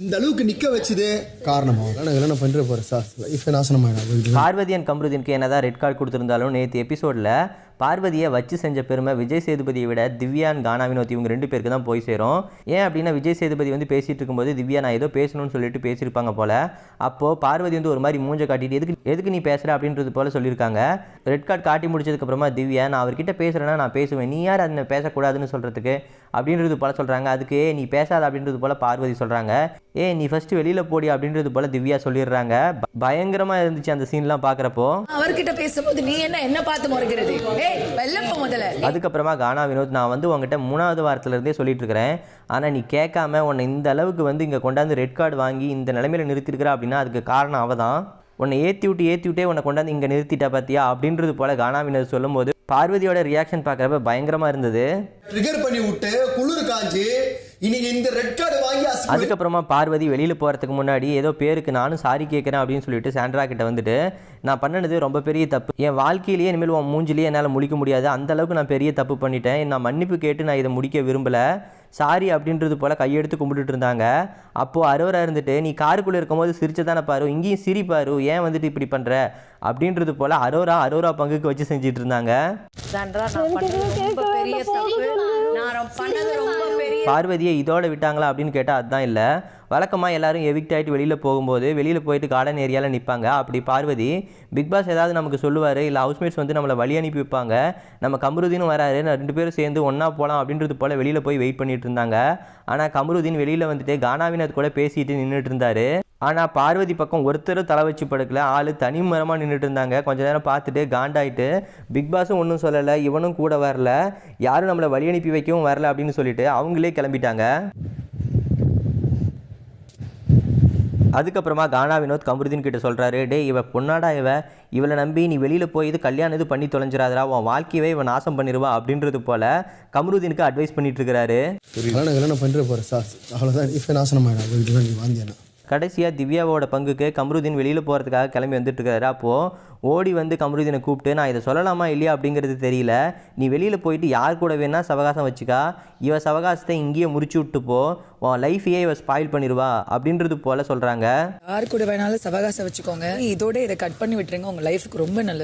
இந்த அளவுக்கு நிக்க வச்சது காரணமாக என்ன பண்ற போற சார் லைஃப் நாசனமாயிடும். பார்வதி அண்ட் கமருதீனுக்கு என்னதான் ரெட் கார்டு கொடுத்துருந்தாலும் நேற்று எபிசோடில் பார்வதியை வச்சு செஞ்ச பெருமை விஜய் சேதுபதியை விட திவ்யா அண்ட் கானா வினோத் இவங்க 2 பேருக்கு தான் போய் சேரும். ஏன் அப்படின்னா விஜய் சேதுபதி வந்து பேசிகிட்டு இருக்கும்போது திவ்யா நான் ஏதோ பேசணும்னு சொல்லிட்டு பேசியிருப்பாங்க போல். அப்போது பார்வதி வந்து ஒரு மாதிரி மூஞ்ச காட்டிட்டு எதுக்கு நீ பேசுகிற அப்படின்றது போல் சொல்லியிருக்காங்க. ரெட் கார்டு காட்டி முடிச்சதுக்கப்புறமா திவ்யா நான் அவர்கிட்ட பேசுகிறேன்னா நான் பேசுவேன், நீ யார் அதை பேசக்கூடாதுன்னு சொல்கிறதுக்கு அப்படின்றது போல் சொல்கிறாங்க. அதுக்கு நீ பேசாத அப்படின்றது போல் பார்வதி சொல்கிறாங்க. நீ ஃபஸ்ட்டு வெளியில் போடி அப்படின்றது போல் திவ்யா சொல்லிடுறாங்க. பயங்கரமாக இருந்துச்சு அந்த சீன்லாம் பார்க்குறப்போ. அவர்கிட்ட பேசும்போது நீ என்ன பார்த்து முறைக்கிறது? அதுக்கப்புறமா கானா வினோத் நான் வந்து உங்ககிட்ட 3வது வாரத்திலேருந்தே சொல்லிட்டு இருக்கிறேன், ஆனால் நீ கேட்காம உன்னை இந்த அளவுக்கு வந்து இங்கே கொண்டாந்து ரெட் கார்டு வாங்கி இந்த நிலைமையில நிறுத்திருக்கிறா அப்படின்னா அதுக்கு காரணம் அவள் தான். உன்னை ஏற்றி விட்டே உன்னை கொண்டாந்து இங்கே நிறுத்திட்டா பார்த்தியா அப்படின்றது போல கானா வினோத் சொல்லும் போது பார்வதியோட ரியாக்ஷன் பார்க்குறப்ப பயங்கரமாக இருந்தது. ட்ரிகர் பண்ணி விட்டு குளிர் காஞ்சி இன்னைக்கு இந்த ரெட் கார்டு வாங்கி அதுக்கப்புறமா பார்வதி வெளியில் போகிறதுக்கு முன்னாடி ஏதோ பேருக்கு நானும் சாரி கேட்குறேன் அப்படின்னு சொல்லிட்டு சாண்ட்ரா கிட்ட வந்துட்டு நான் பண்ணது ரொம்ப பெரிய தப்பு, என் வாழ்க்கையிலேயே இனிமேல் உன் மூஞ்சிலேயே என்னால் முடிக்க முடியாது, அந்த அளவுக்கு நான் பெரிய தப்பு பண்ணிட்டேன், நான் மன்னிப்பு கேட்டு நான் இதை முடிக்க விரும்பலை, சாரி அப்படின்றது போல் கையெடுத்து கும்பிட்டுட்டு இருந்தாங்க. அப்போது அரோரா இருந்துட்டு நீ காருக்குள்ளே இருக்கும்போது சிரிச்சதானே பாரு, இங்கேயும் சிரி பாரு, ஏன் வந்துட்டு இப்படி பண்ணுற அப்படின்றது போல் அரோரா பங்குக்கு வச்சு செஞ்சுட்டு இருந்தாங்க. பார்வதியை இதோட விட்டாங்களா அப்படின்னு கேட்டால் அதுதான் இல்லை. வழக்கமாக எல்லாரும் எவிக்ட் ஆகிட்டு வெளியில் போகும்போது வெளியில் போயிட்டு கார்டன் ஏரியாவில் நிற்பாங்க. அப்படி பார்வதி பிக் பாஸ் ஏதாவது நமக்கு சொல்லுவார், இல்லை ஹவுஸ்மேட்ஸ் வந்து நம்மளை வழி அனுப்பி வைப்பாங்க, நம்ம கமருதீனும் வராரு, 2 பேரும் சேர்ந்து ஒன்றா போகலாம் அப்படின்றது போல் வெளியில் போய் வெயிட் பண்ணிட்டு இருந்தாங்க. ஆனால் கமருதீன் வெளியில் வந்துட்டு கானா வினோத் கூட பேசிட்டு நின்றுட்டு இருந்தார். ஆனால் பார்வதி பக்கம் ஒருத்தரும் தலை வச்சு படுக்கல, ஆள் தனி மரமாக நின்றுட்டு இருந்தாங்க. கொஞ்ச நேரம் பார்த்துட்டு காண்டாயிட்டு பிக் பாஸும் ஒன்றும் சொல்லலை, இவனும் கூட வரல, யாரும் நம்மளை வழி அனுப்பி வைக்கவும் வரல அப்படின்னு சொல்லிட்டு அவங்களே கிளம்பிட்டாங்க. அதுக்கப்புறமா கானா வினோத் கமருதீன் கிட்ட சொல்கிறாரு, டே இவ பொண்ணாடா, இவளை நம்பி நீ வெளியில் போய் இது கல்யாணம் இது பண்ணி தொலைஞ்சிடாதரா, உன் வாழ்க்கையவே இவன் நாசம் பண்ணிடுவா அப்படின்றது போல் கமருதீனுக்கு அட்வைஸ் பண்ணிட்டு இருக்கிறாரு. என்ன பண்ற போற சார் அவ்வளோதான் லைஃப் நாசனமாயிடும். நீ வாந்தியா கடைசியாக திவ்யாவோட பங்குக்கு கமருதீன் வெளியில் போகிறதுக்காக கிளம்பி வந்துட்டு இருக்காரு. அப்போது ஓடி வந்து கமருதீனை கூப்பிட்டு நான் இதை சொல்லலாமா இல்லையா அப்படிங்கிறது தெரியல, நீ வெளியில் போயிட்டு யார் கூட வேணா சவகாசம் வச்சுக்கா, இவ சவகாசத்தை இங்கேயே முறிச்சு விட்டு போ, உன் லைஃபையே இவ ஸ்பாயில் பண்ணிடுவா அப்படின்றது போல் சொல்கிறாங்க. யார் கூட வேணாலும் சவகாசம் வச்சுக்கோங்க, இதோட இதை கட் பண்ணி விட்டுருங்க, உங்கள் லைஃபுக்கு ரொம்ப நல்லது.